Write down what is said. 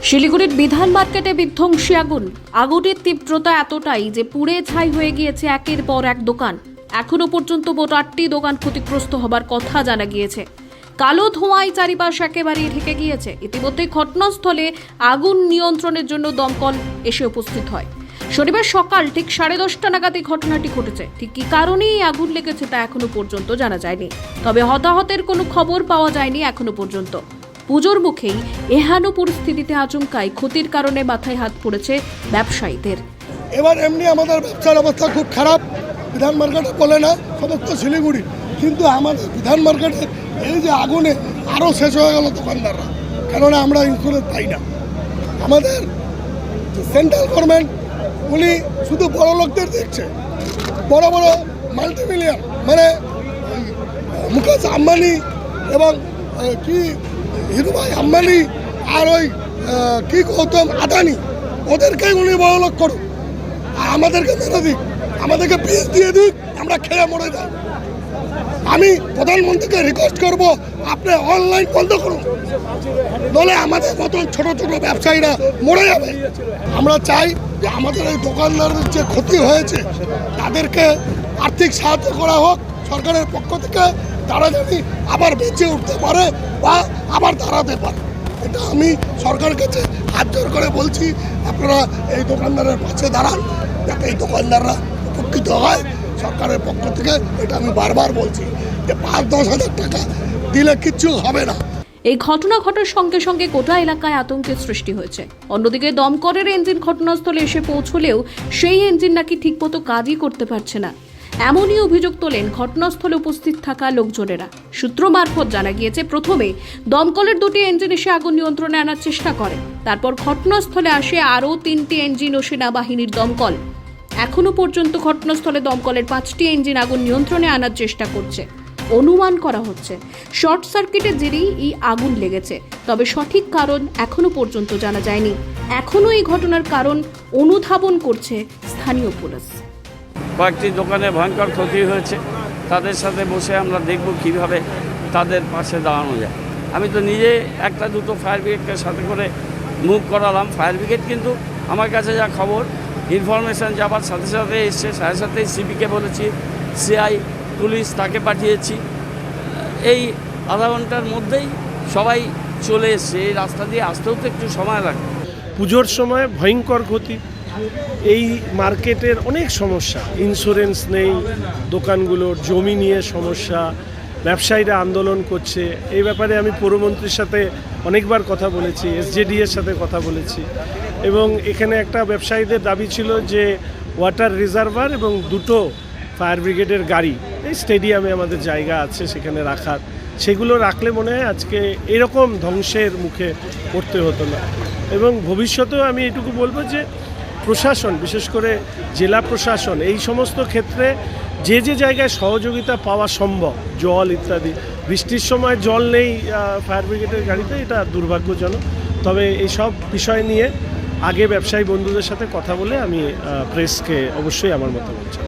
শিলিগুড়ির বিধান মার্কেটে বিধ্বংসী আগুন। আগুনের তীব্রতা এতটাই যে পুড়ে ছাই হয়ে গিয়েছে একের পর এক দোকান। এখনো পর্যন্ত মোট 8টি দোকান ক্ষতিগ্রস্ত হবার কথা জানা গিয়েছে। কালো ধোঁয়ায় চারিপাশ একেবারে ঢেকে গিয়েছে। ইতিমধ্যে ঘটনাস্থলে আগুন নিয়ন্ত্রণের জন্য দমকল এসে উপস্থিত হয়। শনিবার সকাল ঠিক 10:30 নাগাদ এই ঘটনাটি ঘটেছে। ঠিক কী কারণে এই আগুন লেগেছে তা এখনো পর্যন্ত জানা যায়নি। তবে হতাহতের কোনো খবর পাওয়া যায়নি এখনো পর্যন্ত। পুজোর মুখেই এহেন পরিস্থিতিতে আচমকাই ক্ষতির কারণে মাথায় হাত পড়েছে ব্যবসায়ীদের। এবার এমনি আমাদের ব্যবসার অবস্থা খুব খারাপ। বিধান মার্কেটে বলে না সমস্ত শিলিগুড়ি, কিন্তু আমাদের বিধান মার্কেটে এই যে আগুনে আরও শেষ হয়ে গেল দোকানদাররা, কেননা আমরা ইন্স্যুরেন্স পাই না। আমাদের সেন্ট্রাল গভর্নমেন্ট উনি শুধু বড় লোকদের দেখছে, বড় বড় মাল্টিমিলিয়ন মানে মুকেশ আম্বানি এবং কি হিরুভাই আম্বানি আর ওই কি গৌতম আদানি, ওদেরকেই উনি বড় লোক করুন, আর আমাদেরকে মেরে দিক, আমাদেরকে পিস দিয়ে দিক, আমরা খেয়ে মরে যাই। আমি প্রধানমন্ত্রীকে রিকোয়েস্ট করব, আপনি অনলাইন বন্ধ করুন, নলে আমাদের মতন ছোট ছোট ব্যবসায়ীরা মরে যাবে। আমরা চাই যে আমাদের এই দোকানদারদের যে ক্ষতি হয়েছে তাদেরকে আর্থিক সাহায্য করা হোক সরকারের পক্ষ থেকে, তারা যদি আবার বেঁচে উঠতে পারে বা আবার দাঁড়াতে পারে। এটা আমি সরকারের কাছে হাত জোর করে বলছি, আপনারা এই দোকানদারের পাশে দাঁড়ান যাতে এই দোকানদাররা উপকৃত হয় সরকারের পক্ষ থেকে। এটা আমি বারবার বলছি যে 5-10 হাজার টাকা দিলে কিচ্ছু হবে না। এই ঘটনা ঘটার সঙ্গে সঙ্গে গোটা এলাকায় আতঙ্কের সৃষ্টি হয়েছে। অন্যদিকে দমকলের ইঞ্জিন ঘটনাস্থলে এসে পৌঁছলেও সেই ইঞ্জিন নাকি ঠিকমতো কাজই করতে পারছে না, এমনই অভিযোগ তোলেন ঘটনাস্থলে উপস্থিত থাকা লোকজনেরা। সূত্র মারফত জানা গিয়েছে, প্রথমে দমকলের 2টি ইঞ্জিন এসে আগুন নিয়ন্ত্রণে আনার চেষ্টা করে। তারপর ঘটনাস্থলে আসে আরও 3টি ইঞ্জিন ও সেনাবাহিনীর দমকল। এখনো পর্যন্ত ঘটনাস্থলে দমকলের 5টি ইঞ্জিন আগুন নিয়ন্ত্রণে আনার চেষ্টা করছে। অনুমান করা হচ্ছে শর্ট সার্কিটের জেরেই এই আগুন লেগেছে, তবে সঠিক কারণ এখনো পর্যন্ত জানা যায়নি। এখনো এই ঘটনার কারণ অনুধাবন করছে স্থানীয় পুলিশ। কয়েকটি দোকানে ভয়ঙ্কর ক্ষতি হয়েছে, তাদের সাথে বসে আমরা দেখব কীভাবে তাদের পাশে দাঁড়ানো যায়। আমি তো নিজে 1-2 ফায়ার ব্রিগেডকে সাথে করে মুভ করালাম। ফায়ার ব্রিগেড কিন্তু আমার কাছে যা খবর ইনফরমেশান যাবার সাথে সাথে এসছে, সাথে সাথে সিপিকে বলেছি, সিআই পুলিশ তাকে পাঠিয়েছি। এই আধা ঘন্টার মধ্যেই সবাই চলে এসছে। এই রাস্তা দিয়ে আসতেও তো একটু সময় লাগে। পুজোর সময় ভয়ঙ্কর ক্ষতি, এই মার্কেটের অনেক সমস্যা, ইন্স্যুরেন্স নেই, দোকানগুলোর জমি নিয়ে সমস্যা, ব্যবসায়ীরা আন্দোলন করছে। এই ব্যাপারে আমি পৌরমন্ত্রীর সাথে অনেকবার কথা বলেছি, এসজেডি এর সাথে কথা বলেছি, এবং এখানে একটা ব্যবসায়ীদের দাবি ছিল যে ওয়াটার রিজার্ভার এবং 2টো ফায়ার ব্রিগেডের গাড়ি এই স্টেডিয়ামে আমাদের জায়গা আছে সেখানে রাখার, সেগুলো রাখলে মনে হয় আজকে এরকম ধ্বংসের মুখে পড়তে হতো না। এবং ভবিষ্যতেও আমি এটুকু বলবো যে প্রশাসন, বিশেষ করে জেলা প্রশাসন, এই সমস্ত ক্ষেত্রে যে যে জায়গায় সহযোগিতা পাওয়া সম্ভব, জল ইত্যাদি, বৃষ্টির সময় জল নেই ফায়ার ব্রিগেডের গাড়িতে, এটা দুর্ভাগ্যজনক। তবে এই সব বিষয় নিয়ে আগে ব্যবসায়ী বন্ধুদের সাথে কথা বলে আমি প্রেসকে অবশ্যই আমার মতামত জানাবো।